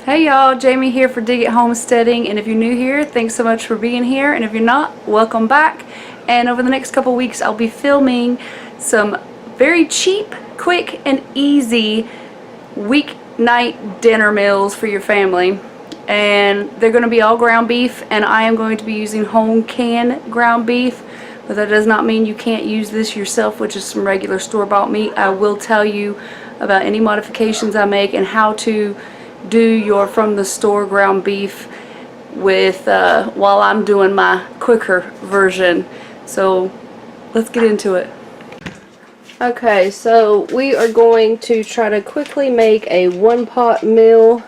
Hey y'all, Jamie here for Dig It Homesteading, and if you're new here, thanks so much for being here, and if you're not, welcome back. And over the next couple weeks I'll be filming some very cheap, quick, and easy weeknight dinner meals for your family. And they're going to be all ground beef, and I am going to be using home canned ground beef, but that does not mean you can't use this yourself, which is some regular store-bought meat. I will tell you about any modifications I make and how to do your from the store ground beef with while I'm doing my quicker version. So let's get into it. Okay, so we are going to try to quickly make a one-pot meal,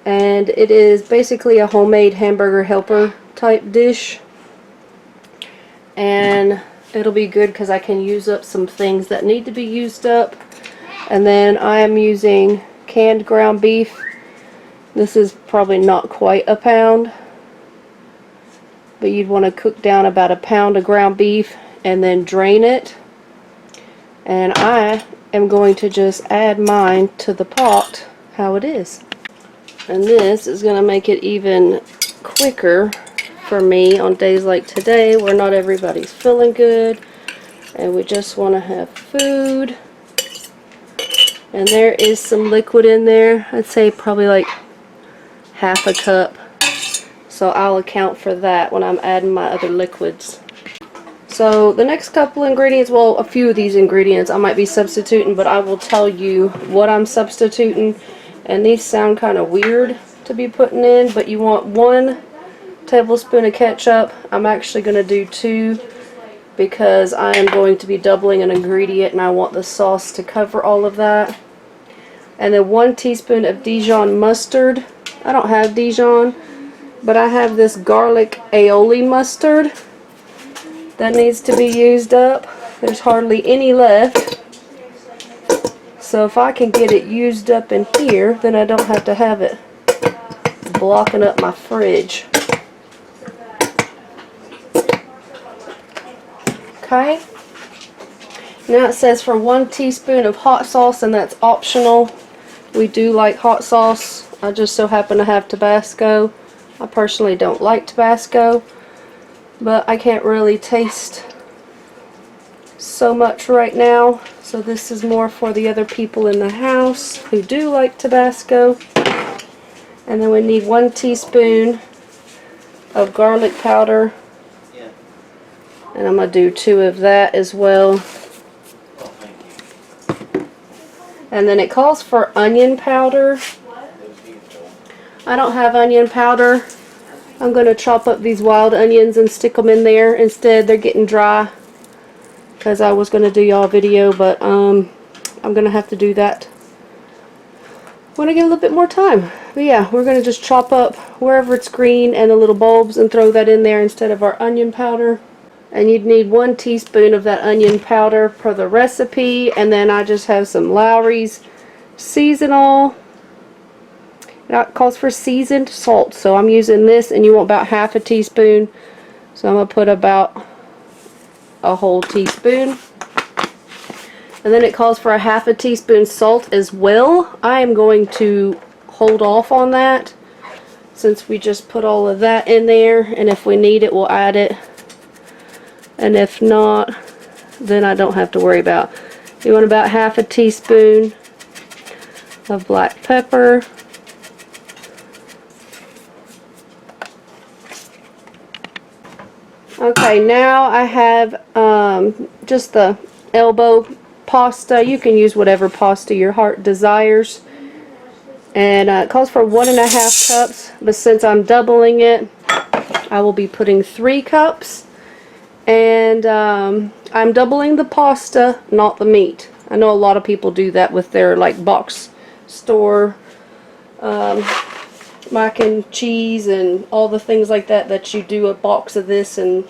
and it is basically a homemade Hamburger Helper type dish, and it'll be good because I can use up some things that need to be used up. And then I am using canned ground beef. This is probably not quite a pound, but you'd want to cook down about a pound of ground beef and then drain it. And I am going to just add mine to the pot how it is. And this is going to make it even quicker for me on days like today where not everybody's feeling good and we just want to have food. And there is some liquid in there. I'd say probably like half a cup. So I'll account for that when I'm adding my other liquids. So the next couple ingredients, well, a few of these ingredients I might be substituting, but I will tell you what I'm substituting. And these sound kind of weird to be putting in, but you want 1 tablespoon of ketchup. I'm actually going to do 2 because I am going to be doubling an ingredient and I want the sauce to cover all of that. And then 1 teaspoon of Dijon mustard. I don't have Dijon, but I have this garlic aioli mustard that needs to be used up. There's hardly any left. So if I can get it used up in here, then I don't have to have it blocking up my fridge. Okay. Now it says for 1 teaspoon of hot sauce, and that's optional. We do like hot sauce. I just so happen to have Tabasco. I personally don't like Tabasco, but I can't really taste so much right now. So this is more for the other people in the house who do like Tabasco. And then we need 1 teaspoon of garlic powder. And I'm going to do 2 of that as well. And then it calls for onion powder. I don't have onion powder. I'm going to chop up these wild onions and stick them in there. Instead, they're getting dry because I was going to do y'all a video, but I'm going to have to do that when I get a little bit more time. But yeah, we're going to just chop up wherever it's green and the little bulbs and throw that in there instead of our onion powder. And you'd need 1 teaspoon of that onion powder per the recipe. And then I just have some Lowry's seasonal. That calls for seasoned salt. So I'm using this, and you want about half a teaspoon. So I'm going to put about a whole teaspoon. And then it calls for a half a teaspoon salt as well. I am going to hold off on that since we just put all of that in there. And if we need it, we'll add it. And if not, then I don't have to worry about. You want about half a teaspoon of black pepper. Okay, now I have just the elbow pasta. You can use whatever pasta your heart desires. And it calls for 1.5 cups, but since I'm doubling it, I will be putting 3 cups. And I'm doubling the pasta, not the meat. I know a lot of people do that with their like box store mac and cheese and all the things like that, that you do a box of this and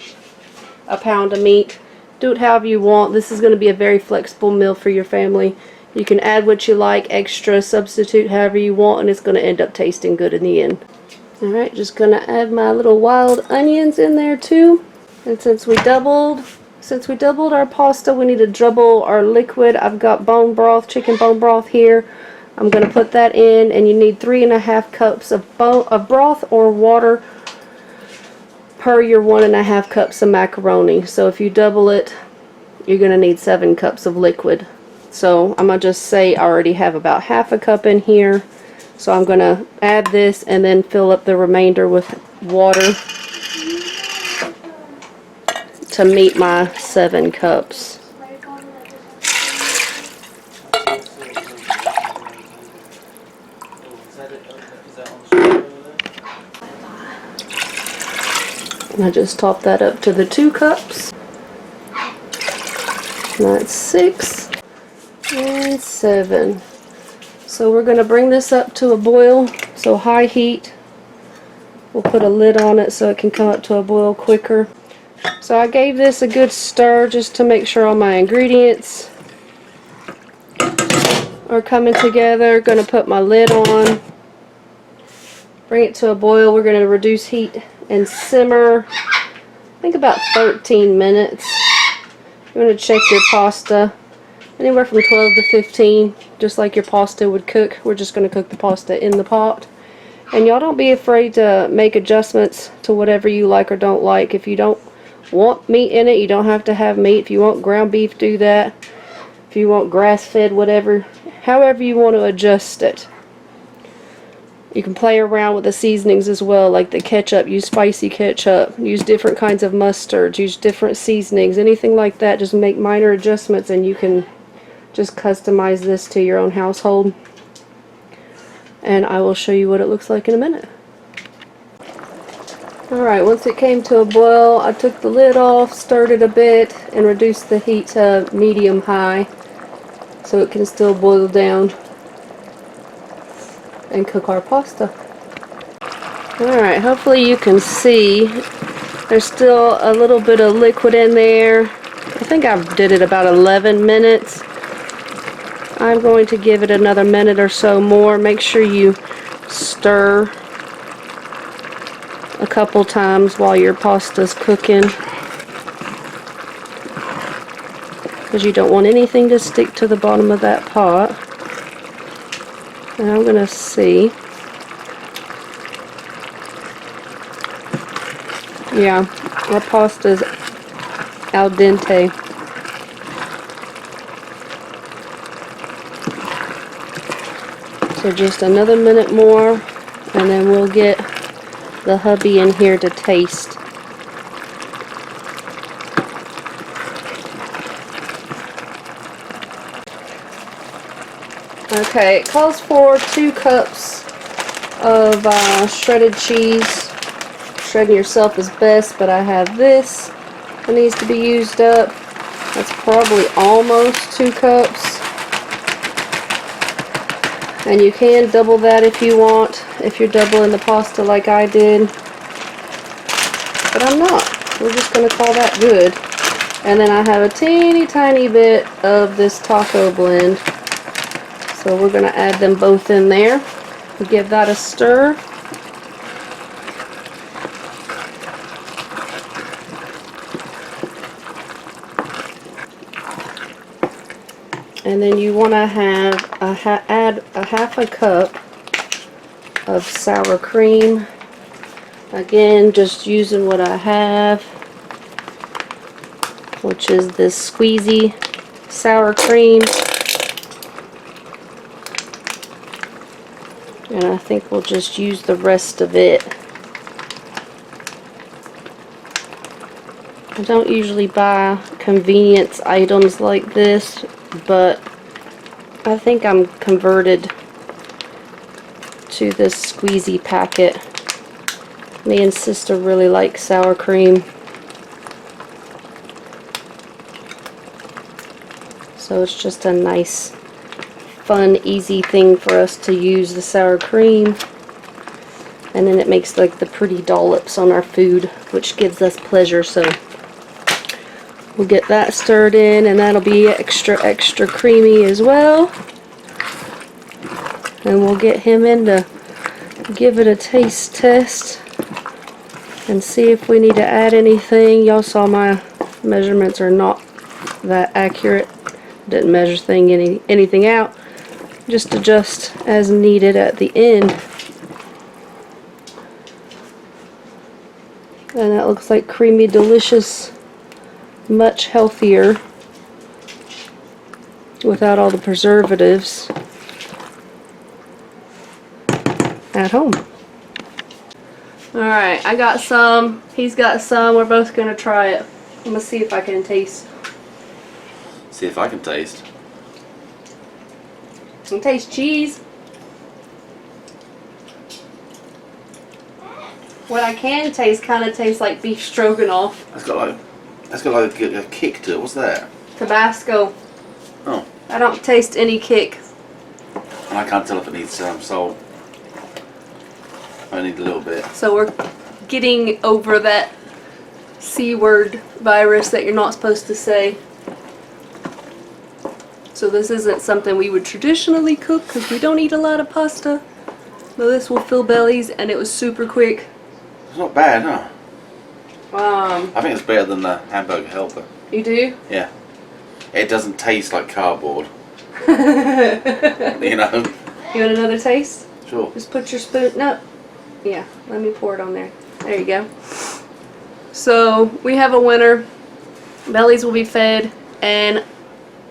a pound of meat. Do it however you want. This is going to be a very flexible meal for your family. You can add what you like, extra, substitute however you want, and it's going to end up tasting good in the end. Alright, just going to add my little wild onions in there too. And since we doubled our pasta, we need to double our liquid. I've got bone broth, chicken bone broth here. I'm going to put that in, and you need 3.5 cups of broth or water per your 1.5 cups of macaroni. So if you double it, you're going to need 7 cups of liquid. So I'm going to just say I already have about 1/2 cup in here. So I'm going to add this and then fill up the remainder with water to meet my 7 cups. And I just top that up to the 2 cups. That's 6 and 7. So we're going to bring this up to a boil, so high heat. We'll put a lid on it so it can come up to a boil quicker. So I gave this a good stir just to make sure all my ingredients are coming together. Going to put my lid on, bring it to a boil. We're going to reduce heat and simmer, I think about 13 minutes. You're going to check your pasta anywhere from 12 to 15, just like your pasta would cook. We're just going to cook the pasta in the pot. And y'all don't be afraid to make adjustments to whatever you like or don't like. If you don't want meat in it, you don't have to have meat. If you want ground beef, do that. If you want grass-fed, whatever, however you want to adjust it. You can play around with the seasonings as well, like the ketchup. Use spicy ketchup. Use different kinds of mustards. Use different seasonings. Anything like that. Just make minor adjustments and you can just customize this to your own household. And I will show you what it looks like in a minute. Alright, once it came to a boil, I took the lid off, stirred it a bit, and reduced the heat to medium-high so it can still boil down and cook our pasta. Alright, hopefully you can see there's still a little bit of liquid in there. I think I did it about 11 minutes. I'm going to give it another minute or so more. Make sure you stir a couple times while your pasta's cooking, because you don't want anything to stick to the bottom of that pot. And I'm going to see. Yeah, our pasta's al dente. So just another minute more, and then we'll get the hubby in here to taste. Okay, it calls for 2 cups of shredded cheese. Shredding yourself is best, but I have this that needs to be used up. That's probably almost 2 cups. And you can double that if you want, if you're doubling the pasta like I did. But I'm not. We're just going to call that good. And then I have a teeny tiny bit of this taco blend. So we're going to add them both in there. Give that a stir. And then you want to have add a 1/2 cup of sour cream. Again, just using what I have, which is this squeezy sour cream. And I think we'll just use the rest of it. I don't usually buy convenience items like this, but I think I'm converted to this squeezy packet. Me and sister really like sour cream, so it's just a nice, fun, easy thing for us to use the sour cream. And then it makes like the pretty dollops on our food, which gives us pleasure. So we'll get that stirred in, and that'll be extra creamy as well. And we'll get him in to give it a taste test and see if we need to add anything. Y'all saw my measurements are not that accurate. Didn't measure anything out. Just adjust as needed at the end. And that looks like creamy, delicious, much healthier without all the preservatives at home. Alright, I got some, he's got some, we're both going to try it. I'm going to see if I can taste. See if I can taste. I can taste cheese. What I can taste kind of tastes like beef stroganoff. That's got like a kick to it. What's that? Tabasco. Oh. I don't taste any kick. And I can't tell if it needs salt. I need a little bit. So we're getting over that C word virus that you're not supposed to say. So this isn't something we would traditionally cook because we don't eat a lot of pasta. But this will fill bellies, and it was super quick. It's not bad, huh? I think it's better than the Hamburger Helper. You do? Yeah. It doesn't taste like cardboard. You know? You want another taste? Sure. Just put your spoon, no. Yeah, let me pour it on there. There you go. So we have a winner. Bellies will be fed, and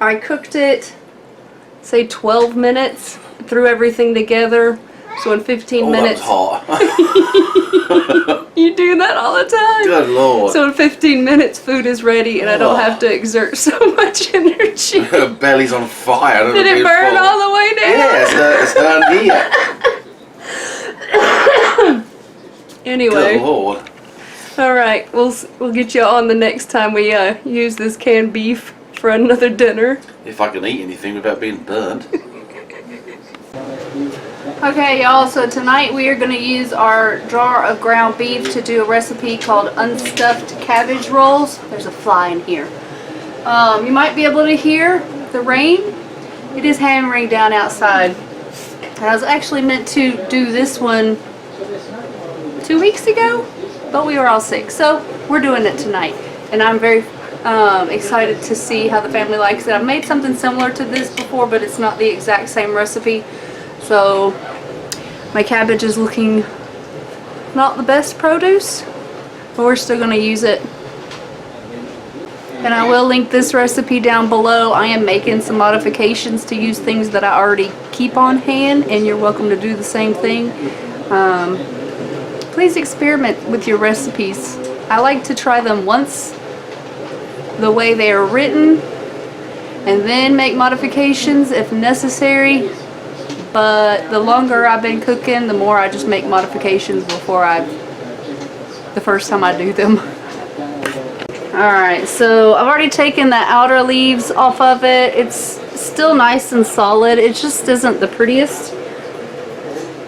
I cooked it, say 12 minutes, threw everything together. So in 15 minutes. That was hot. You do that all the time. Good Lord. So in 15 minutes, food is ready, and I don't have to exert so much energy. Her belly's on fire. Did it burn all the way down? Yeah, it's down here. Anyway. Good Lord. All right, we'll get you on the next time we use this canned beef for another dinner. If I can eat anything without being burned. Okay, y'all, so tonight we are going to use our jar of ground beef to do a recipe called Unstuffed Cabbage Rolls. There's a fly in here. You might be able to hear the rain. It is hammering down outside. And I was actually meant to do this one 2 weeks ago, but we were all sick, so we're doing it tonight. And I'm very excited to see how the family likes it. I've made something similar to this before, but it's not the exact same recipe. So my cabbage is looking not the best produce, but we're still going to use it. And I will link this recipe down below. I am making some modifications to use things that I already keep on hand, and you're welcome to do the same thing. Please experiment with your recipes. I like to try them once the way they are written, and then make modifications if necessary. But the longer I've been cooking, the more I just make modifications before the first time I do them. Alright, so I've already taken the outer leaves off of it. It's still nice and solid. It just isn't the prettiest.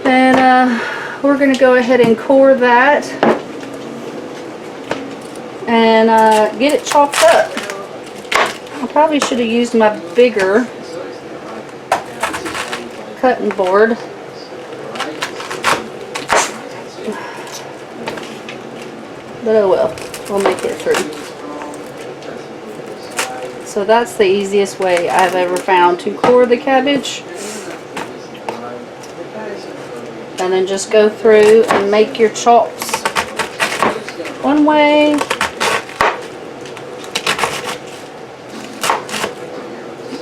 And we're going to go ahead and core that and get it chopped up. I probably should have used my bigger cutting board. But oh well, we'll make it through. So that's the easiest way I've ever found to core the cabbage. And then just go through and make your chops one way.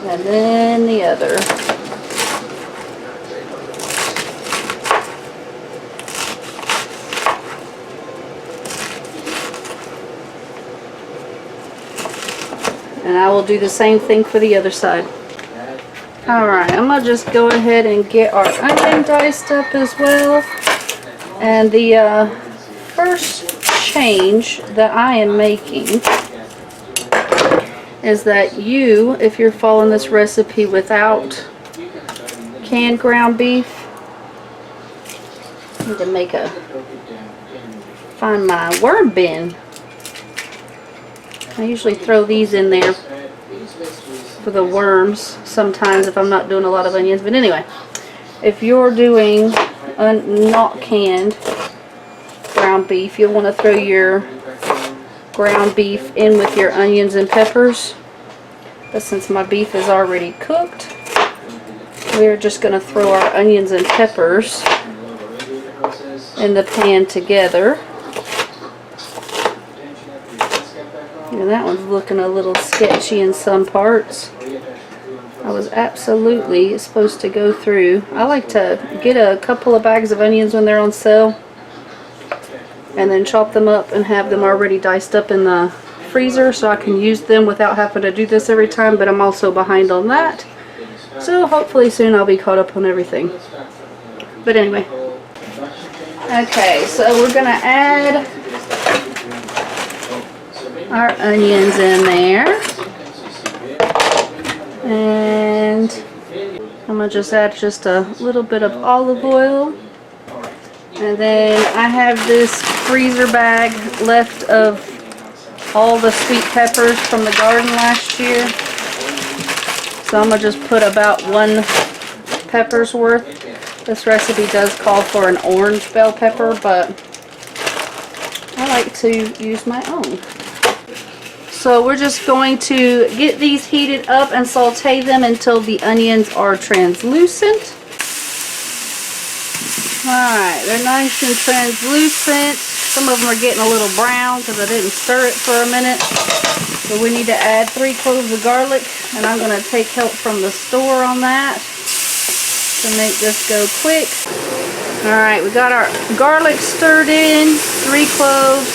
And then the other. And I will do the same thing for the other side. Alright, I'm going to just go ahead and get our onion diced up as well. And the first change that I am making is that if you're following this recipe without canned ground beef, I need to find my worm bin. I usually throw these in there for the worms sometimes if I'm not doing a lot of onions. But anyway, if you're doing not canned ground beef, you'll want to throw your ground beef in with your onions and peppers. But since my beef is already cooked, we're just going to throw our onions and peppers in the pan together. And that one's looking a little sketchy in some parts. I was absolutely supposed to go through. I like to get a couple of bags of onions when they're on sale and then chop them up and have them already diced up in the freezer so I can use them without having to do this every time, but I'm also behind on that. So hopefully soon I'll be caught up on everything. But anyway. Okay, so we're going to add our onions in there. And I'm going to just add just a little bit of olive oil. And then I have this freezer bag left of all the sweet peppers from the garden last year. So I'm going to just put about 1 pepper's worth. This recipe does call for an orange bell pepper, but I like to use my own. So we're just going to get these heated up and saute them until the onions are translucent. Alright, they're nice and translucent. Some of them are getting a little brown because I didn't stir it for a minute. So we need to add 3 cloves of garlic, and I'm going to take help from the store on that to make this go quick. Alright, we got our garlic stirred in, 3 cloves.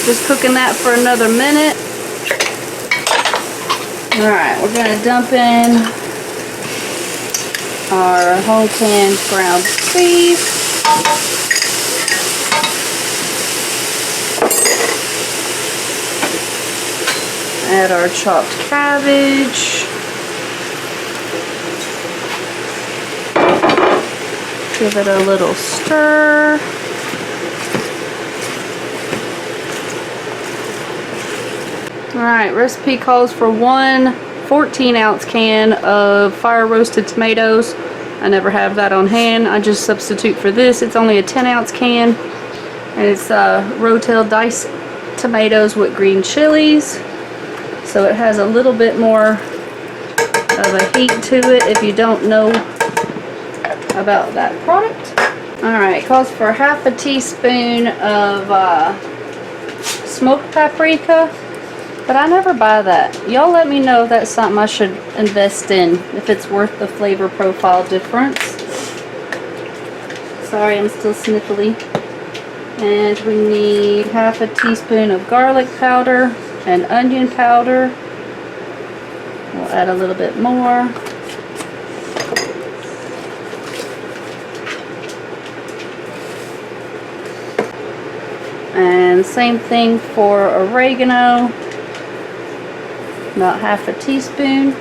Just cooking that for another minute. Alright, we're going to dump in our whole canned ground beef. Add our chopped cabbage. Give it a little stir. Alright, recipe calls for 1 14-ounce can of fire roasted tomatoes. I never have that on hand. I just substitute for this. It's only a 10-ounce can. And it's Rotel diced tomatoes with green chilies. So it has a little bit more of a heat to it if you don't know about that product. Alright, calls for half a teaspoon of smoked paprika. But I never buy that. Y'all let me know if that's something I should invest in, if it's worth the flavor profile difference. Sorry, I'm still sniffly. And we need half a teaspoon of garlic powder and onion powder. We'll add a little bit more. And same thing for oregano. About half a teaspoon.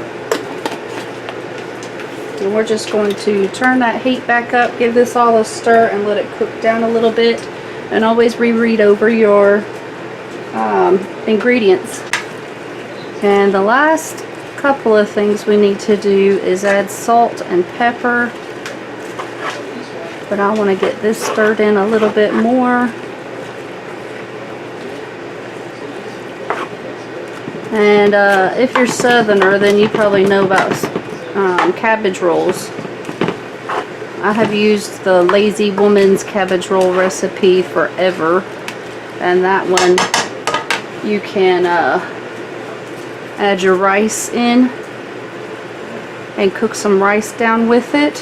And we're just going to turn that heat back up, give this all a stir, and let it cook down a little bit. And always reread over your ingredients. And the last couple of things we need to do is add salt and pepper. But I want to get this stirred in a little bit more. And if you're Southerner, then you probably know about cabbage rolls. I have used the Lazy Woman's cabbage roll recipe forever. And that one, you can add your rice in and cook some rice down with it,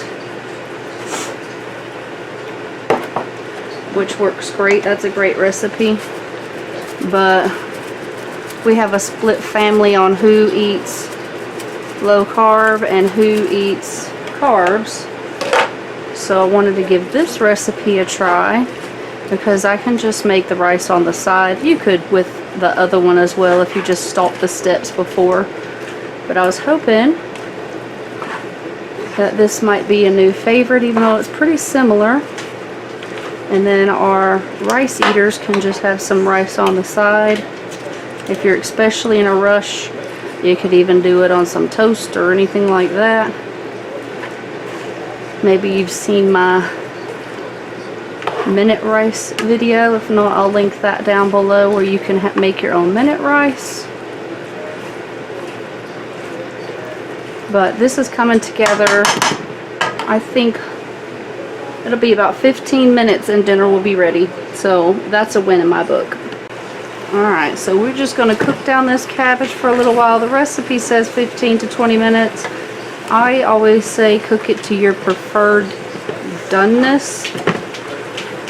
which works great. That's a great recipe. But we have a split family on who eats low carb and who eats carbs. So I wanted to give this recipe a try because I can just make the rice on the side. You could with the other one as well if you just stopped the steps before. But I was hoping that this might be a new favorite, even though it's pretty similar. And then our rice eaters can just have some rice on the side. If you're especially in a rush, you could even do it on some toast or anything like that. Maybe you've seen my minute rice video. If not, I'll link that down below where you can make your own minute rice. But this is coming together. I think it'll be about 15 minutes and dinner will be ready. So that's a win in my book. Alright, so we're just going to cook down this cabbage for a little while. The recipe says 15 to 20 minutes. I always say cook it to your preferred doneness,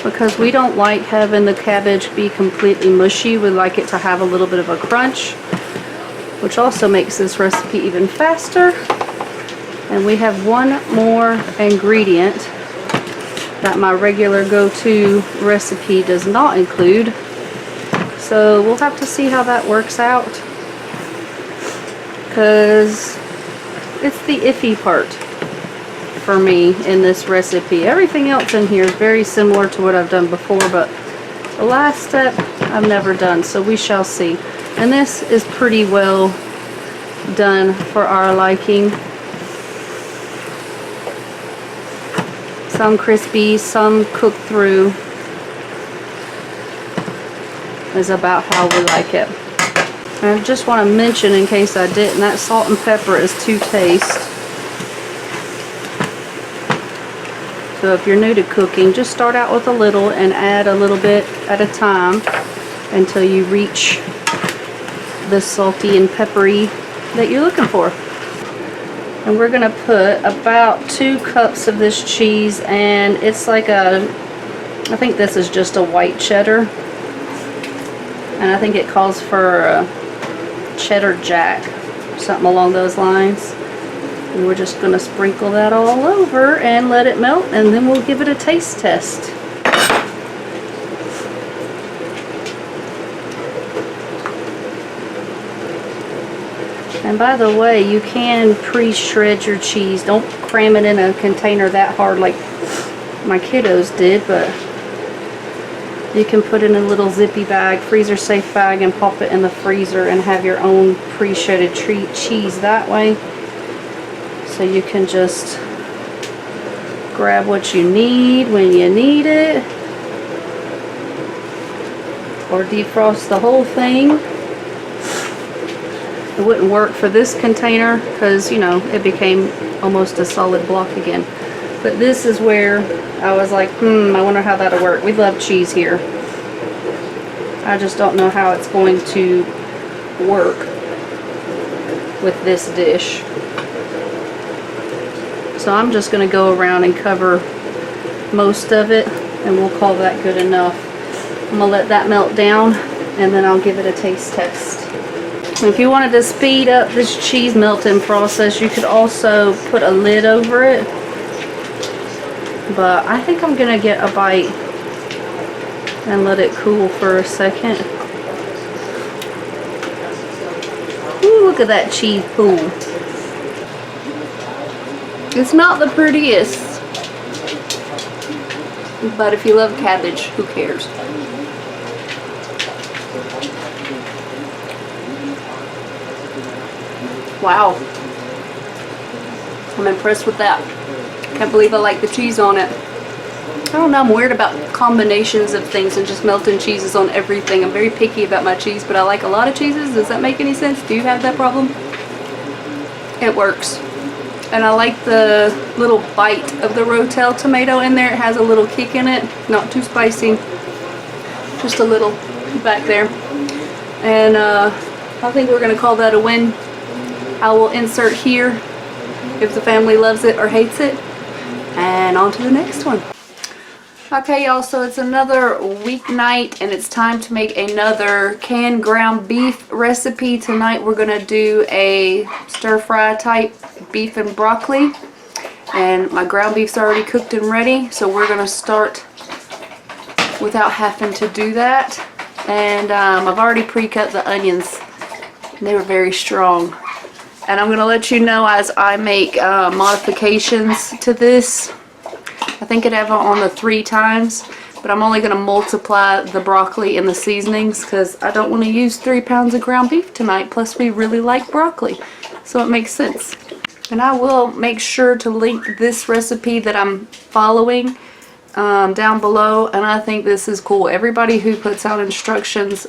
because we don't like having the cabbage be completely mushy. We like it to have a little bit of a crunch, which also makes this recipe even faster. And we have one more ingredient that my regular go-to recipe does not include. So we'll have to see how that works out, because it's the iffy part for me in this recipe. Everything else in here is very similar to what I've done before, but the last step I've never done, so we shall see. And this is pretty well done for our liking. Some crispy, some cooked through is about how we like it. And I just want to mention, in case I didn't, that salt and pepper is to taste. So if you're new to cooking, just start out with a little and add a little bit at a time until you reach the salty and peppery that you're looking for. And we're going to put about 2 cups of this cheese, and it's like a, I think this is just a white cheddar, and I think it calls for a cheddar jack, something along those lines. And we're just going to sprinkle that all over and let it melt, and then we'll give it a taste test. And by the way, you can pre-shred your cheese. Don't cram it in a container that hard like my kiddos did, but you can put it in a little zippy bag, freezer safe bag, and pop it in the freezer and have your own pre-shredded cheese that way. So you can just grab what you need when you need it, or defrost the whole thing. It wouldn't work for this container because, you know, it became almost a solid block again. But this is where I was like, I wonder how that'll work. We love cheese here. I just don't know how it's going to work with this dish. So I'm just going to go around and cover most of it, and we'll call that good enough. I'm going to let that melt down, and then I'll give it a taste test. If you wanted to speed up this cheese melting process, you could also put a lid over it. But I think I'm going to get a bite and let it cool for a second. Ooh, look at that cheese pool. It's not the prettiest, but if you love cabbage, who cares? Wow, I'm impressed with that. Can't believe I like the cheese on it. I don't know, I'm weird about combinations of things and just melting cheeses on everything. I'm very picky about my cheese, but I like a lot of cheeses. Does that make any sense? Do you have that problem? It works. And I like the little bite of the Rotel tomato in there. It has a little kick in it, not too spicy, just a little back there. And I think we're gonna call that a win. I will insert here if the family loves it or hates it, and on to the next one. Okay, y'all, so it's another weeknight, and it's time to make another canned ground beef recipe. Tonight we're gonna do a stir-fry type beef and broccoli, and my ground beef's already cooked and ready, so we're gonna start without having to do that. And I've already pre-cut the onions. They were very strong. And I'm going to let you know as I make modifications to this. I think it have it on the 3 times, but I'm only going to multiply the broccoli and the seasonings because I don't want to use 3 pounds of ground beef tonight. Plus we really like broccoli, so it makes sense. And I will make sure to link this recipe that I'm following down below, and I think this is cool. Everybody who puts out instructions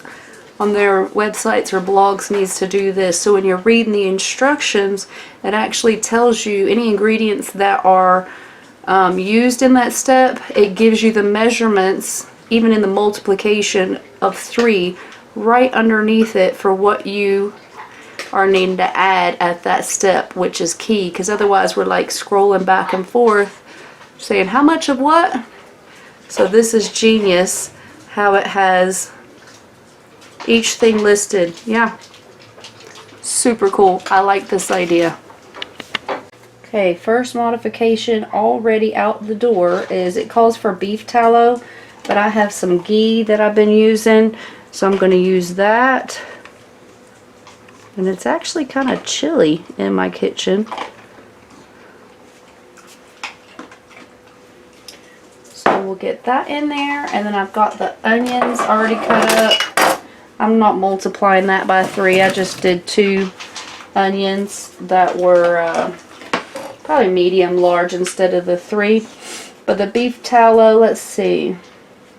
on their websites or blogs needs to do this. So when you're reading the instructions, it actually tells you any ingredients that are used in that step. It gives you the measurements, even in the multiplication of 3, right underneath it for what you are needing to add at that step, which is key, because otherwise we're like scrolling back and forth saying how much of what. So this is genius how it has each thing listed. Yeah, super cool. I like this idea. Okay, first modification already out the door is it calls for beef tallow, but I have some ghee that I've been using, so I'm going to use that. And it's actually kind of chilly in my kitchen. So we'll get that in there, and then I've got the onions already cut up. I'm not multiplying that by 3, I just did 2 onions that were probably medium large instead of the 3. But the beef tallow, let's see.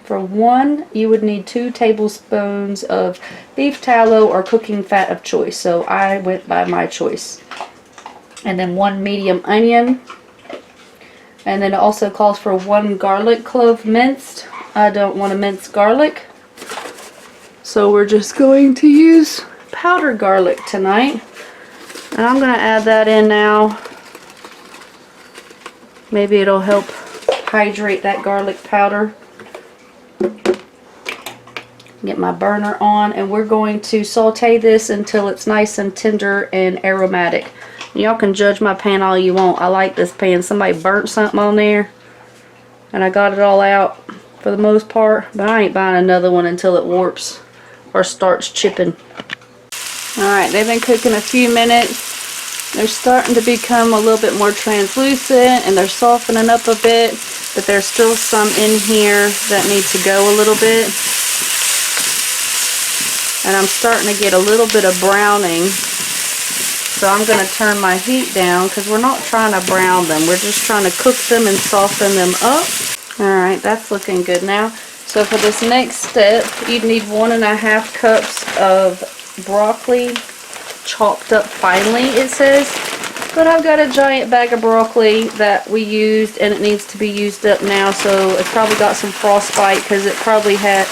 For 1, you would need 2 tablespoons of beef tallow or cooking fat of choice. So I went by my choice. And then 1 medium onion. And then it also calls for 1 garlic clove minced. I don't want to mince garlic, so we're just going to use powdered garlic tonight. And I'm going to add that in now. Maybe it'll help hydrate that garlic powder. Get my burner on, and we're going to saute this until it's nice and tender and aromatic. Y'all can judge my pan all you want. I like this pan. Somebody burnt something on there, and I got it all out for the most part, but I ain't buying another one until it warps or starts chipping. Alright, they've been cooking a few minutes. They're starting to become a little bit more translucent, and they're softening up a bit, but there's still some in here that need to go a little bit. And I'm starting to get a little bit of browning. So I'm going to turn my heat down because we're not trying to brown them. We're just trying to cook them and soften them up. Alright, that's looking good now. So for this next step, you'd need 1.5 cups of broccoli, chopped up finely, it says. But I've got a giant bag of broccoli that we used, and it needs to be used up now. So it probably got some frostbite because it probably had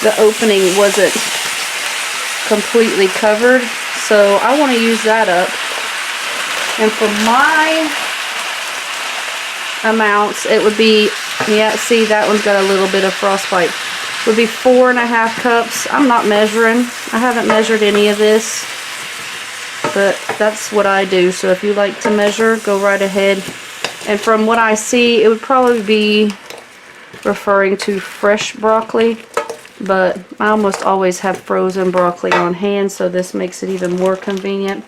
the opening wasn't completely covered, so I want to use that up. And for my amounts, it would be, yeah, see, that one's got a little bit of frostbite. It would be 4.5 cups. I'm not measuring. I haven't measured any of this, but that's what I do. So if you like to measure, go right ahead. And from what I see, it would probably be referring to fresh broccoli. But I almost always have frozen broccoli on hand, so this makes it even more convenient.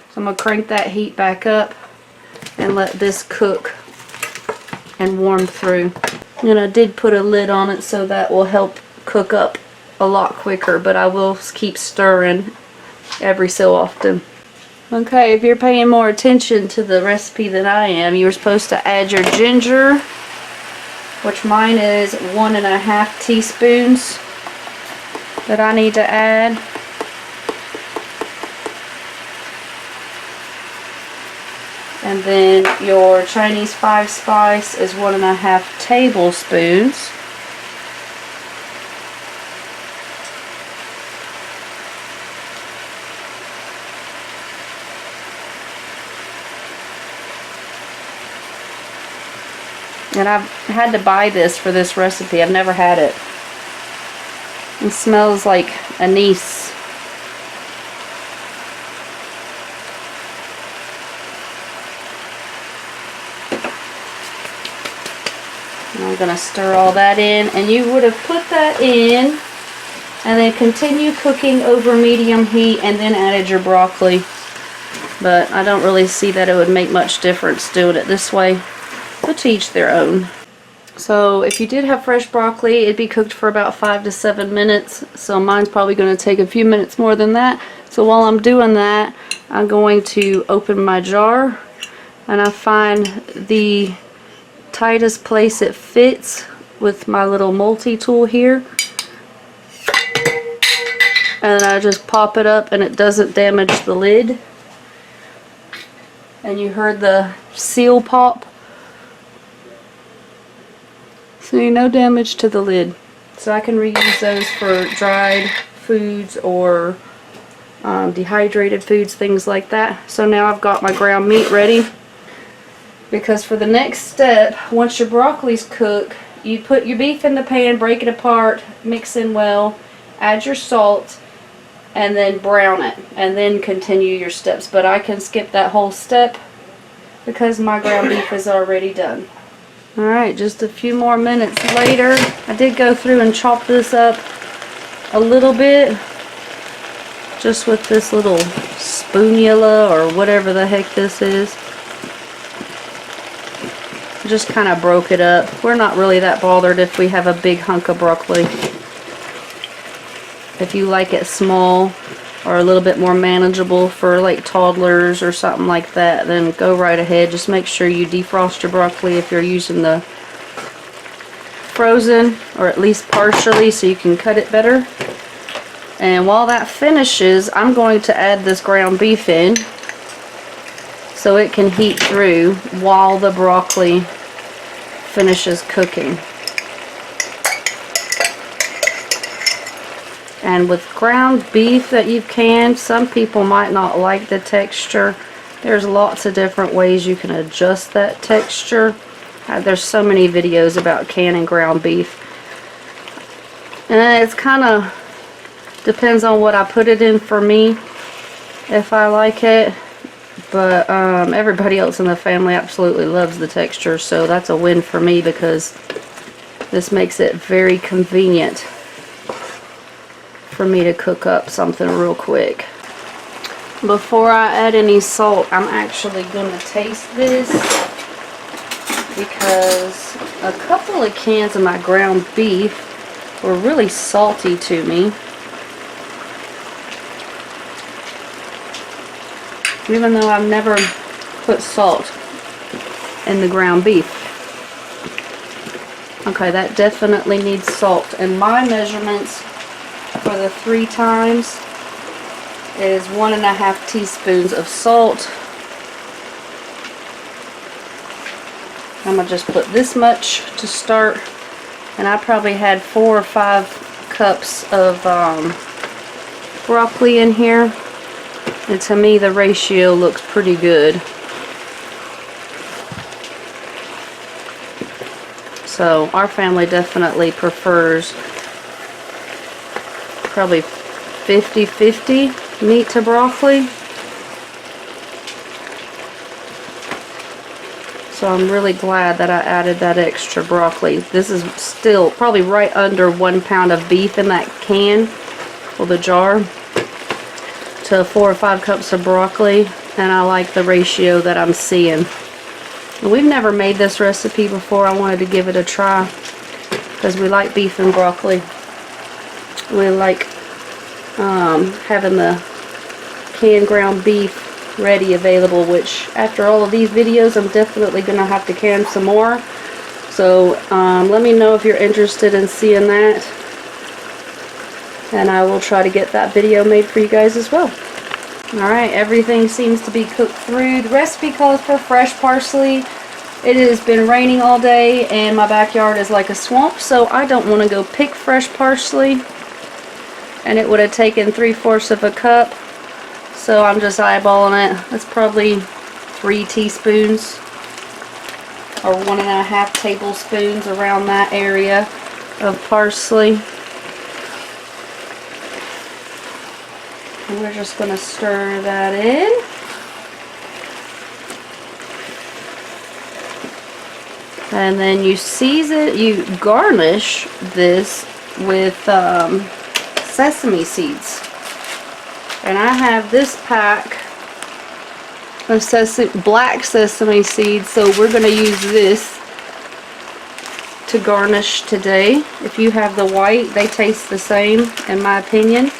So I'm going to crank that heat back up and let this cook and warm through. And I did put a lid on it, so that will help cook up a lot quicker, but I will keep stirring every so often. Okay, if you're paying more attention to the recipe than I am, you're supposed to add your ginger, which mine is 1.5 teaspoons. That I need to add. And then your Chinese 5 spice is 1.5 tablespoons. And I've had to buy this for this recipe. I've never had it. It smells like anise. And I'm going to stir all that in, and you would have put that in and then continue cooking over medium heat and then added your broccoli. But I don't really see that it would make much difference doing it this way, but to each their own. So if you did have fresh broccoli, it'd be cooked for about 5 to 7 minutes. So mine's probably going to take a few minutes more than that. So while I'm doing that, I'm going to open my jar, and I find the tightest place it fits with my little multi-tool here. and then I just pop it up and it doesn't damage the lid. And you heard the seal pop. See, no damage to the lid. So I can reuse those for dried foods or dehydrated foods, things like that. So now I've got my ground meat ready. Because for the next step, once your broccoli's cooked, you put your beef in the pan, break it apart, mix in well, add your salt, and then brown it, and then continue your steps. But I can skip that whole step because my ground beef is already done. Alright, just a few more minutes later, I did go through and chop this up a little bit, just with this little spoonula or whatever the heck this is. Just kind of broke it up. We're not really that bothered if we have a big hunk of broccoli. If you like it small or a little bit more manageable for like toddlers or something like that, then go right ahead. Just make sure you defrost your broccoli if you're using the frozen, or at least partially, so you can cut it better. And while that finishes, I'm going to add this ground beef in so it can heat through while the broccoli finishes cooking. And with ground beef that you've canned, some people might not like the texture. There's lots of different ways you can adjust that texture. There's so many videos about canning ground beef. And it's kind of depends on what I put it in for me, if I like it. But everybody else in the family absolutely loves the texture, so that's a win for me because this makes it very convenient for me to cook up something real quick. Before I add any salt, I'm actually going to taste this because a couple of cans of my ground beef were really salty to me. Even though I've never put salt in the ground beef. Okay, that definitely needs salt. And my measurements for the 3 times is 1.5 teaspoons of salt. I'm going to just put this much to start. And I probably had 4 or 5 cups of broccoli in here. And to me, the ratio looks pretty good. So our family definitely prefers probably 50-50 meat to broccoli. So I'm really glad that I added that extra broccoli. This is still probably right under 1 pound of beef in that can or the jar to 4 or 5 cups of broccoli, and I like the ratio that I'm seeing. We've never made this recipe before. I wanted to give it a try because we like beef and broccoli. We like having the canned ground beef ready, available, which after all of these videos I'm definitely going to have to can some more. So let me know if you're interested in seeing that, and I will try to get that video made for you guys as well. Alright, everything seems to be cooked through. The recipe calls for fresh parsley. It has been raining all day and my backyard is like a swamp, so I don't want to go pick fresh parsley. And it would have taken 3/4 of a cup. So I'm just eyeballing it. That's probably 3 teaspoons or 1.5 tablespoons, around that area of parsley. And we're just going to stir that in. And then you season, you garnish this with sesame seeds. And I have this pack of black sesame seeds, so we're going to use this to garnish today. If you have the white, they taste the same in my opinion.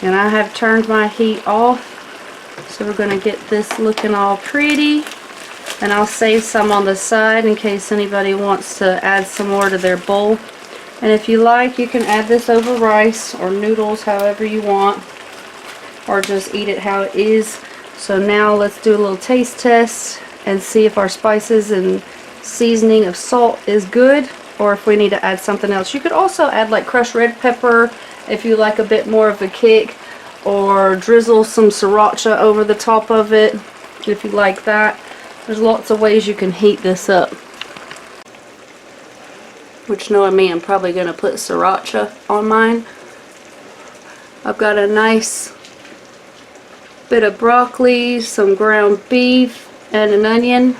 And I have turned my heat off, so we're going to get this looking all pretty. And I'll save some on the side in case anybody wants to add some more to their bowl. And if you like, you can add this over rice or noodles, however you want, or just eat it how it is. So now let's do a little taste test and see if our spices and seasoning of salt is good, or if we need to add something else. You could also add like crushed red pepper if you like a bit more of a kick, or drizzle some sriracha over the top of it if you like that. There's lots of ways you can heat this up. Which, knowing me, I'm probably going to put sriracha on mine. I've got a nice bit of broccoli, some ground beef, and an onion.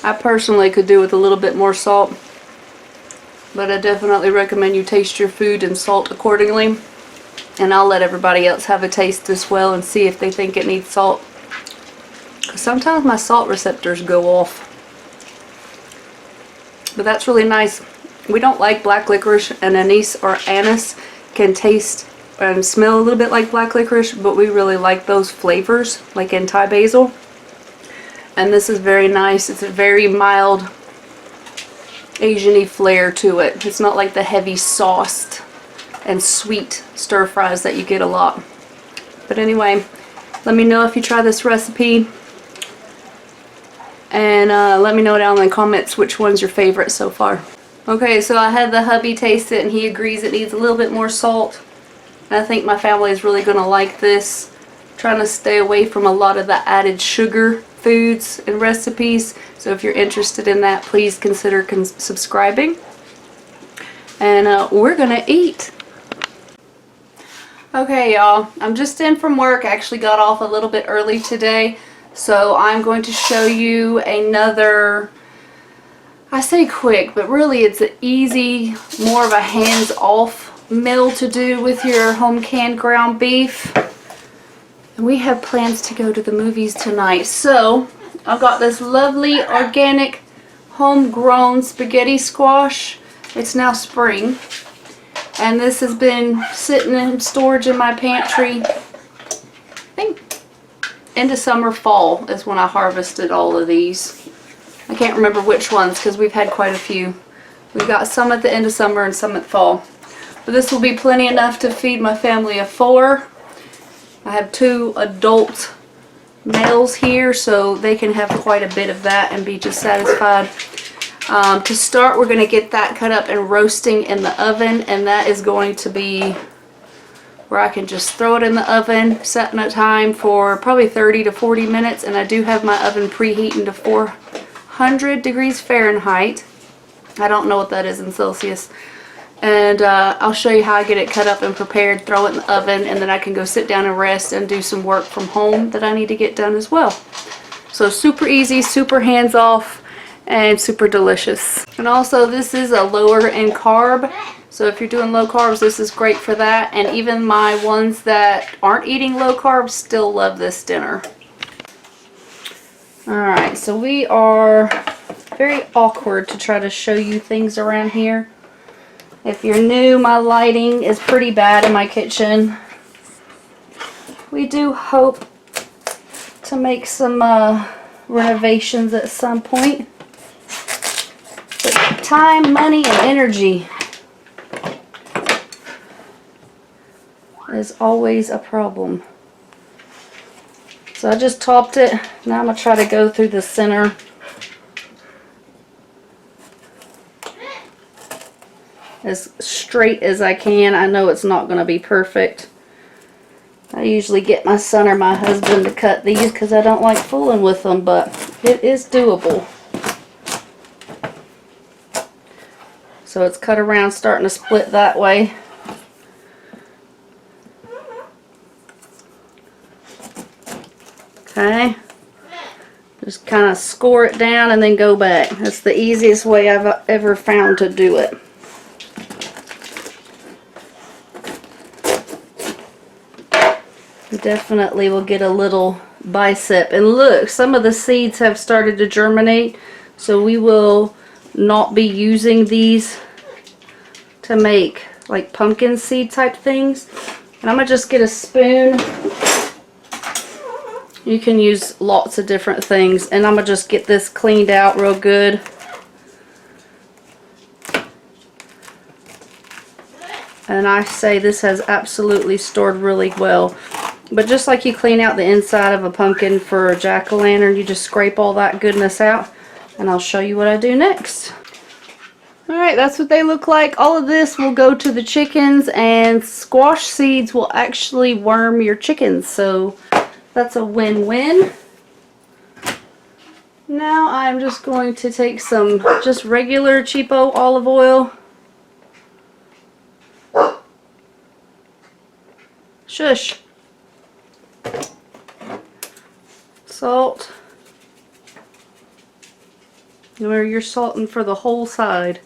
I personally could do with a little bit more salt, but I definitely recommend you taste your food and salt accordingly. And I'll let everybody else have a taste as well and see if they think it needs salt. Because sometimes my salt receptors go off. But that's really nice. We don't like black licorice, and anise or anise can taste and smell a little bit like black licorice, but we really like those flavors, like in Thai basil. And this is very nice. It's a very mild Asian-y flair to it. It's not like the heavy sauced and sweet stir fries that you get a lot. But anyway, let me know if you try this recipe, and let me know down in the comments which one's your favorite so far. Okay, so I had the hubby taste it and he agrees it needs a little bit more salt. And I think my family is really gonna like this. I'm trying to stay away from a lot of the added sugar foods and recipes, so if you're interested in that, please consider subscribing. And we're gonna eat. Okay, y'all, I'm just in from work. I actually got off a little bit early today, so I'm going to show you another, I say quick, but really it's an easy, more of a hands-off meal to do with your home canned ground beef. And we have plans to go to the movies tonight, so I've got this lovely organic homegrown spaghetti squash. It's now spring, and this has been sitting in storage in my pantry. I think into summer, fall is when I harvested all of these. I can't remember which ones because we've had quite a few. We got some at the end of summer and some at fall. But this will be plenty enough to feed my family of 4. I have 2 adult males here, so they can have quite a bit of that and be just satisfied. To start, we're going to get that cut up and roasting in the oven, and that is going to be where I can just throw it in the oven, setting a time for probably 30 to 40 minutes, and I do have my oven preheating to 400 degrees Fahrenheit. I don't know what that is in Celsius. And I'll show you how I get it cut up and prepared, throw it in the oven, and then I can go sit down and rest and do some work from home that I need to get done as well. So super easy, super hands-off, and super delicious. And also, this is a lower in carb, so if you're doing low carbs, this is great for that. And even my ones that aren't eating low carbs still love this dinner. Alright, so we are very awkward to try to show you things around here. If you're new, my lighting is pretty bad in my kitchen. We do hope to make some renovations at some point. But time, money, and energy is always a problem. So I just topped it. Now I'm going to try to go through the center. As straight as I can. I know it's not going to be perfect. I usually get my son or my husband to cut these because I don't like fooling with them, but it is doable. So it's cut around, starting to split that way. Okay. Just kind of score it down and then go back. That's the easiest way I've ever found to do it. Definitely will get a little bicep. And look, some of the seeds have started to germinate, so we will not be using these to make like pumpkin seed type things. And I'm going to just get a spoon. You can use lots of different things. And I'm going to just get this cleaned out real good. And I say this has absolutely stored really well. But just like you clean out the inside of a pumpkin for a jack-o'-lantern, you just scrape all that goodness out. And I'll show you what I do next. Alright, that's what they look like. All of this will go to the chickens, and squash seeds will actually worm your chickens. So that's a win-win. Now I'm just going to take some just regular cheapo olive oil. Shush. Salt. Where you're salting for the whole side.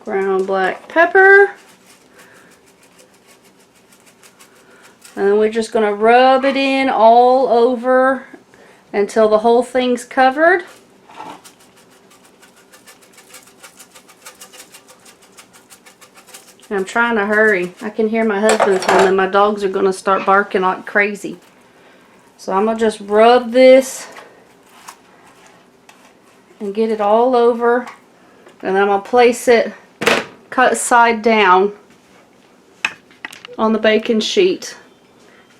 Ground black pepper. And then we're just going to rub it in all over until the whole thing's covered. I'm trying to hurry. I can hear my husband telling me my dogs are going to start barking like crazy. So I'm going to just rub this and get it all over. And then I'm going to place it cut side down on the baking sheet.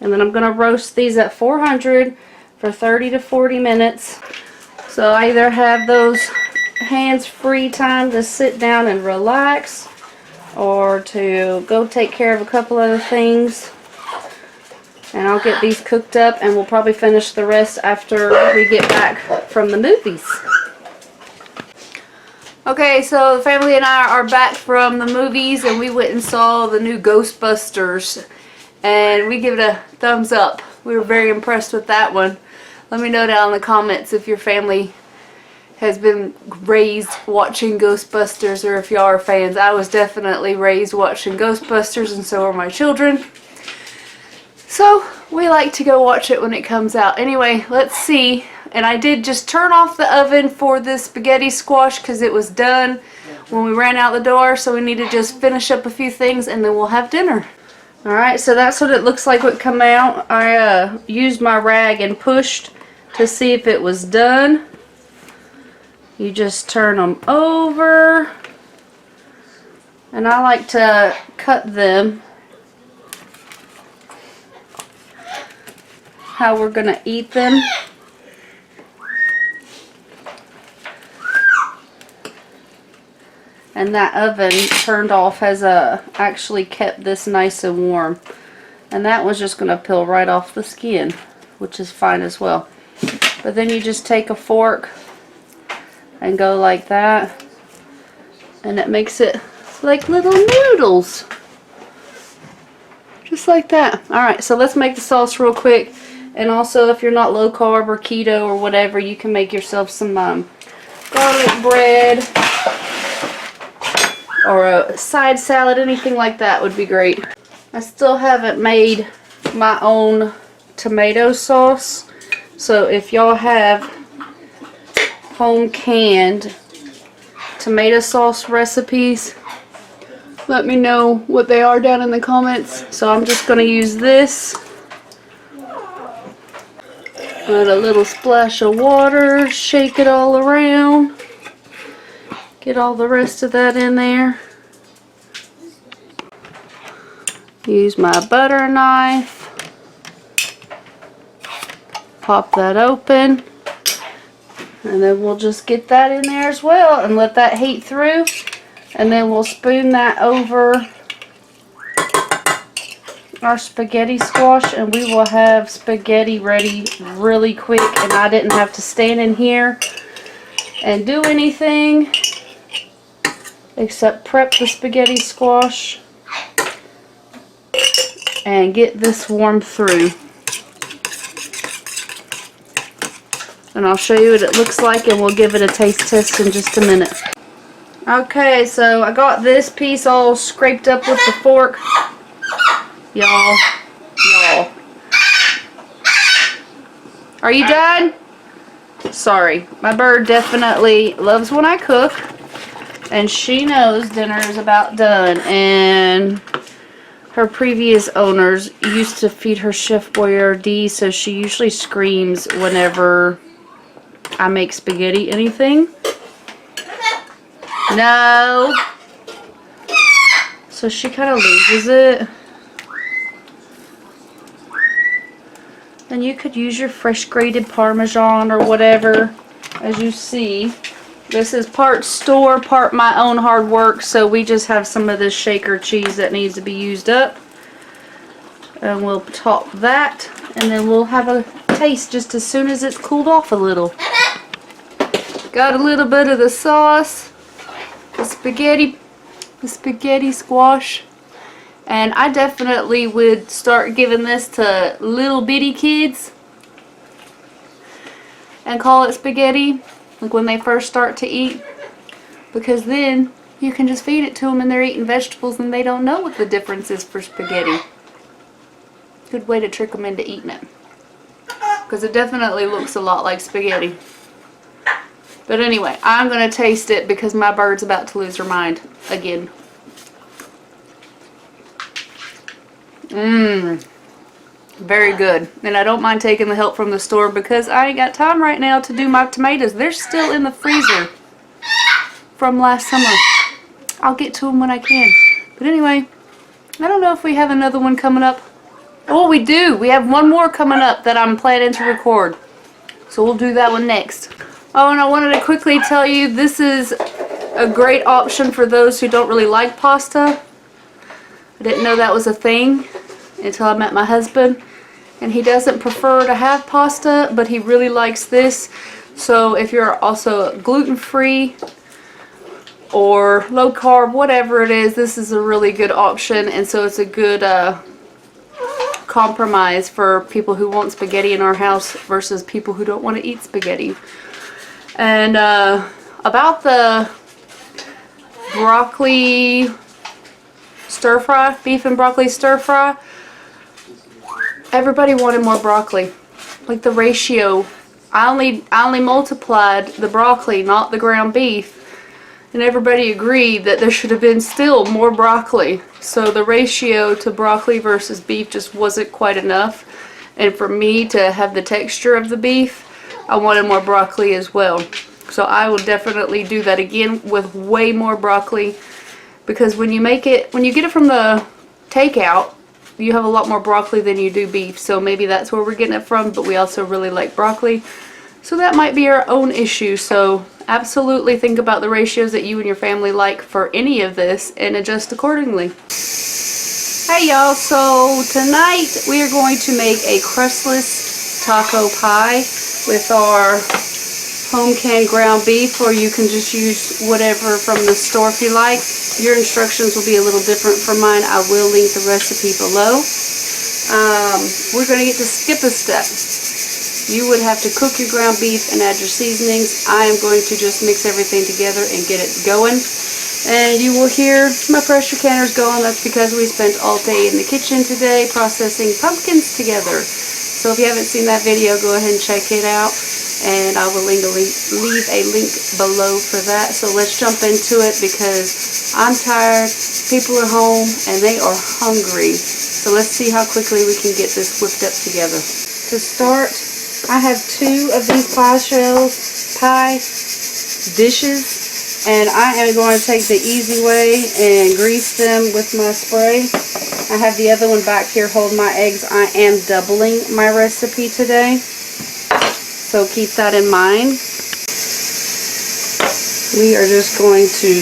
And then I'm going to roast these at 400 for 30 to 40 minutes. So I either have those hands-free time to sit down and relax, or to go take care of a couple other things. And I'll get these cooked up, and we'll probably finish the rest after we get back from the movies. Okay, so the family and I are back from the movies, and we went and saw the new Ghostbusters, and we give it a thumbs up. We were very impressed with that one. Let me know down in the comments if your family has been raised watching Ghostbusters, or if y'all are fans. I was definitely raised watching Ghostbusters, and so are my children. So we like to go watch it when it comes out. Anyway, let's see. And I did just turn off the oven for this spaghetti squash because it was done when we ran out the door. So we need to just finish up a few things, and then we'll have dinner. Alright, so that's what it looks like when it come out. I used my rag and pushed to see if it was done. You just turn them over, and I like to cut them how we're going to eat them. And that oven turned off has actually kept this nice and warm. And that one's just going to peel right off the skin, which is fine as well. But then you just take a fork and go like that, and it makes it like little noodles, just like that. Alright, so let's make the sauce real quick. And also, if you're not low carb or keto or whatever, you can make yourself some garlic bread or a side salad. Anything like that would be great. I still haven't made my own tomato sauce, so if y'all have home canned tomato sauce recipes, let me know what they are down in the comments. So I'm just going to use this. Add a little splash of water, shake it all around, get all the rest of that in there. Use my butter knife, pop that open. And then we'll just get that in there as well and let that heat through. And then we'll spoon that over our spaghetti squash, and we will have spaghetti ready really quick. And I didn't have to stand in here and do anything except prep the spaghetti squash and get this warmed through. And I'll show you what it looks like, and we'll give it a taste test in just a minute. Okay, so I got this piece all scraped up with the fork. Y'all. Are you done? Sorry, my bird definitely loves when I cook, and she knows dinner is about done. And her previous owners used to feed her Chef Boyardee, so she usually screams whenever I make spaghetti anything. No. So she kind of loses it. And you could use your fresh grated Parmesan or whatever, as you see. This is part store, part my own hard work, so we just have some of this shaker cheese that needs to be used up. And we'll top that, and then we'll have a taste just as soon as it's cooled off a little. Got a little bit of the sauce, the spaghetti squash. And I definitely would start giving this to little bitty kids and call it spaghetti, like when they first start to eat, because then you can just feed it to them and they're eating vegetables and they don't know what the difference is for spaghetti. Good way to trick them into eating it, because it definitely looks a lot like spaghetti. But anyway, I'm going to taste it because my bird's about to lose her mind again. Mmm. Very good. And I don't mind taking the help from the store because I ain't got time right now to do my tomatoes. They're still in the freezer from last summer. I'll get to them when I can. But anyway, I don't know if we have another one coming up. Oh, we do. We have one more coming up that I'm planning to record. So we'll do that one next. Oh, and I wanted to quickly tell you, this is a great option for those who don't really like pasta. I didn't know that was a thing until I met my husband. And he doesn't prefer to have pasta, but he really likes this. So if you're also gluten-free or low carb, whatever it is, this is a really good option. And so it's a good compromise for people who want spaghetti in our house versus people who don't want to eat spaghetti. And about the broccoli stir fry, beef and broccoli stir fry, everybody wanted more broccoli. Like the ratio, I only multiplied the broccoli, not the ground beef. And everybody agreed that there should have been still more broccoli. So the ratio to broccoli versus beef just wasn't quite enough. And for me to have the texture of the beef, I wanted more broccoli as well. So I will definitely do that again with way more broccoli. Because when you get it from the takeout, you have a lot more broccoli than you do beef. So maybe that's where we're getting it from, but we also really like broccoli. So that might be our own issue. So absolutely think about the ratios that you and your family like for any of this and adjust accordingly. Hey y'all, so tonight we are going to make a crustless taco pie with our home canned ground beef, or you can just use whatever from the store if you like. Your instructions will be a little different from mine. I will link the recipe below. We're going to get to skip a step. You would have to cook your ground beef and add your seasonings. I am going to just mix everything together and get it going. And you will hear my pressure canners going. That's because we spent all day in the kitchen today processing pumpkins together. So if you haven't seen that video, go ahead and check it out. And I will leave a link below for that. So let's jump into it because I'm tired, people are home, and they are hungry. So let's see how quickly we can get this whipped up together. To start, I have 2 of these pie dishes, and I am going to take the easy way and grease them with my spray. I have the other one back here holding my eggs. I am doubling my recipe today, so keep that in mind. We are just going to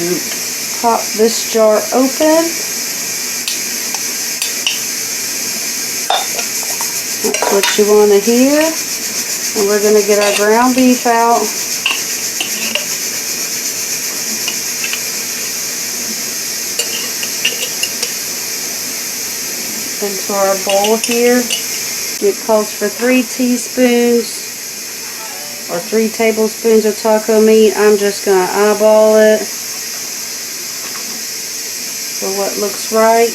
pop this jar open. That's what you want to hear. And we're going to get our ground beef out. Into our bowl here. It calls for 3 teaspoons or 3 tablespoons of taco meat. I'm just going to eyeball it for what looks right.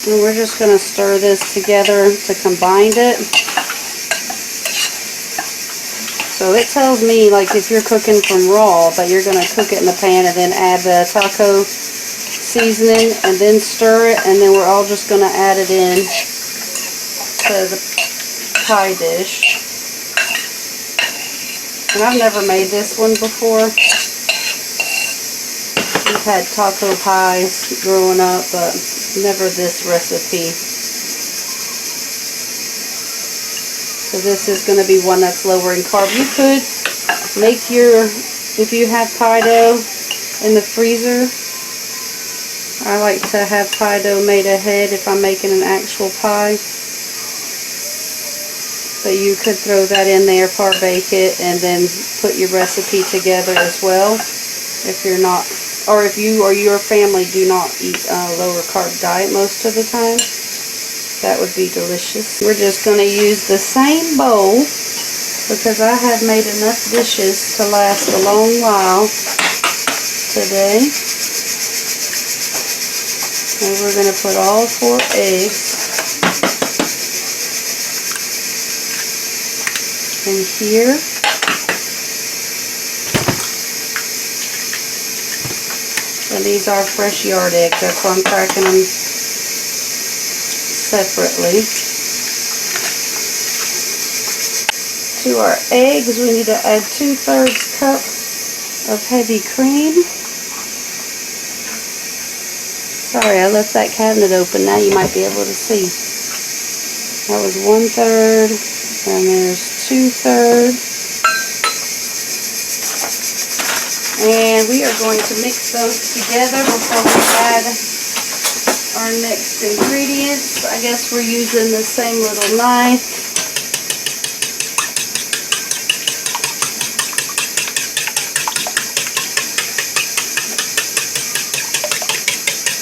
And we're just going to stir this together to combine it. So it tells me, like, if you're cooking from raw, that you're going to cook it in the pan and then add the taco seasoning and then stir it, and then we're all just going to add it in to the pie dish. And I've never made this one before. We've had taco pies growing up, but never this recipe. So this is going to be one that's lower in carb. You could make your, if you have pie dough in the freezer, I like to have pie dough made ahead if I'm making an actual pie. But you could throw that in there, par bake it, and then put your recipe together as well. If you're not, or if you or your family do not eat a lower carb diet most of the time, that would be delicious. We're just going to use the same bowl because I have made enough dishes to last a long while today. And we're going to put all 4 eggs in here. And these are fresh yard eggs, that's why I'm cracking them separately. To our eggs, we need to add 2/3 cup of heavy cream. Sorry, I left that cabinet open. Now you might be able to see. That was 1/3, and there's 2/3. And we are going to mix those together before we add our next ingredients. I guess we're using the same little knife.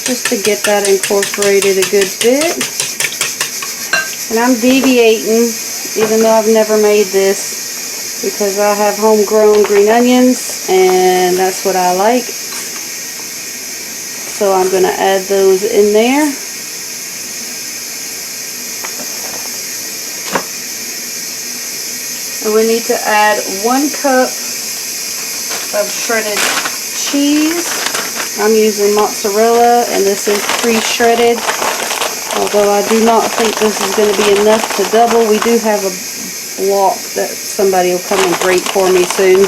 Just to get that incorporated a good bit. And I'm deviating, even though I've never made this, because I have homegrown green onions and that's what I like. So I'm going to add those in there. And we need to add 1 cup of shredded cheese. I'm using mozzarella, and this is pre-shredded. Although I do not think this is going to be enough to double. We do have a block that somebody will come and grate for me soon.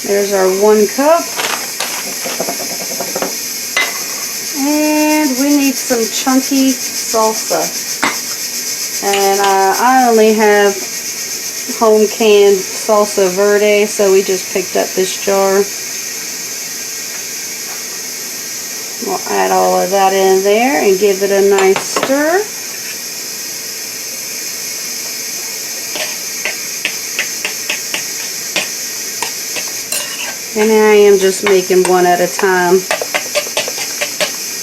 There's our 1 cup. And we need some chunky salsa. And I only have home canned salsa verde, so we just picked up this jar. We'll add all of that in there and give it a nice stir. And I am just making one at a time.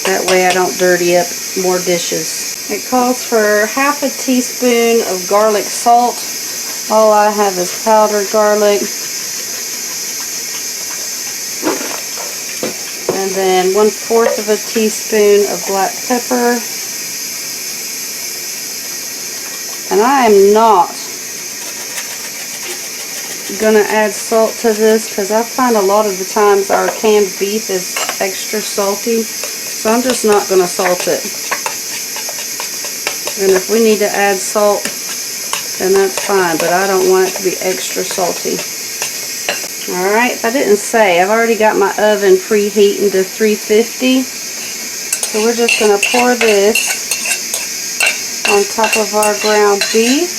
That way I don't dirty up more dishes. It calls for 1/2 teaspoon of garlic salt. All I have is powdered garlic. And then 1/4 teaspoon of black pepper. And I am not gonna add salt to this because I find a lot of the times our canned beef is extra salty. So I'm just not gonna salt it. And if we need to add salt, then that's fine, but I don't want it to be extra salty. Alright, if I didn't say, I've already got my oven preheating to 350. So we're just going to pour this on top of our ground beef.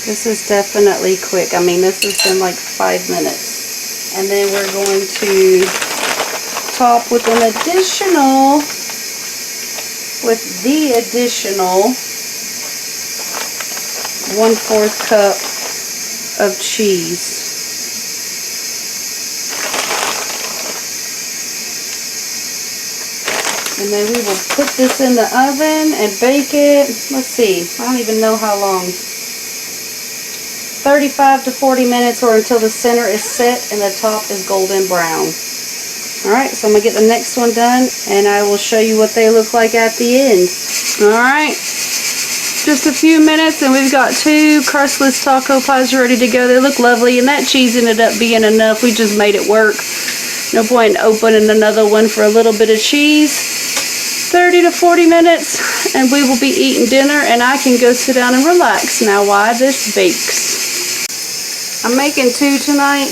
This is definitely quick. I mean, this has been like 5 minutes. And then we're going to top with an additional, the additional 1/4 cup of cheese. And then we will put this in the oven and bake it. Let's see, I don't even know how long. 35 to 40 minutes, or until the center is set and the top is golden brown. Alright, so I'm going to get the next one done, and I will show you what they look like at the end. Alright, just a few minutes, and we've got 2 crustless taco pies ready to go. They look lovely, and that cheese ended up being enough. We just made it work. No point in opening another one for a little bit of cheese. 30 to 40 minutes, and we will be eating dinner, and I can go sit down and relax now while this bakes. I'm making 2 tonight,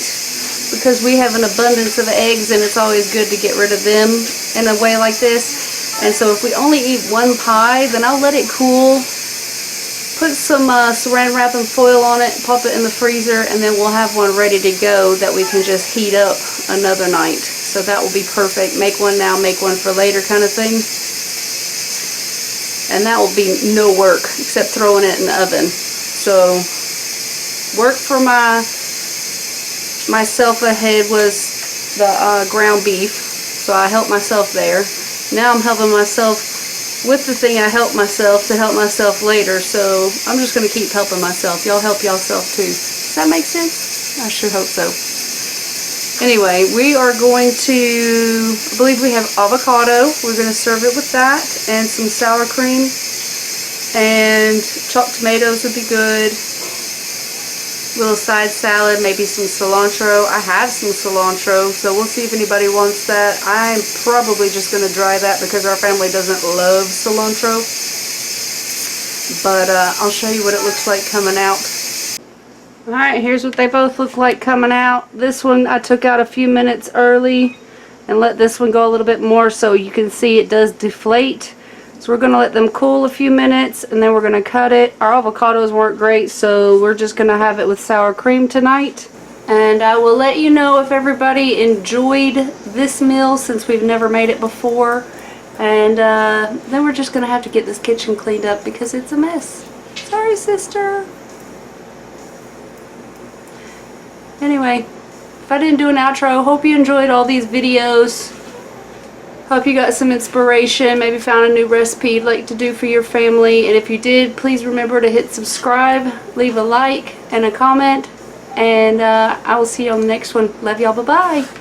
because we have an abundance of eggs and it's always good to get rid of them in a way like this. And so if we only eat 1 pie, then I'll let it cool, put some saran wrap and foil on it, pop it in the freezer, and then we'll have one ready to go that we can just heat up another night. So that will be perfect. Make one now, make one for later kind of thing. And that will be no work except throwing it in the oven. So work for myself ahead was the ground beef, so I helped myself there. Now I'm helping myself with the thing I helped myself to help myself later, so I'm just going to keep helping myself. Y'all help yourself too. Does that make sense? I sure hope so. Anyway, we are going to, I believe we have avocado. We're going to serve it with that and some sour cream, and chopped tomatoes would be good. Little side salad, maybe some cilantro. I have some cilantro, so we'll see if anybody wants that. I'm probably just going to dry that because our family doesn't love cilantro. But I'll show you what it looks like coming out. Alright, here's what they both look like coming out. This one I took out a few minutes early and let this one go a little bit more so you can see it does deflate. So we're going to let them cool a few minutes, and then we're going to cut it. Our avocados weren't great, so we're just going to have it with sour cream tonight. And I will let you know if everybody enjoyed this meal, since we've never made it before. And then we're just going to have to get this kitchen cleaned up because it's a mess. Sorry, sister. Anyway, if I didn't do an outro, hope you enjoyed all these videos. Hope you got some inspiration, maybe found a new recipe you'd like to do for your family. And if you did, please remember to hit subscribe, leave a like and a comment. And I will see you on the next one. Love y'all. Bye-bye.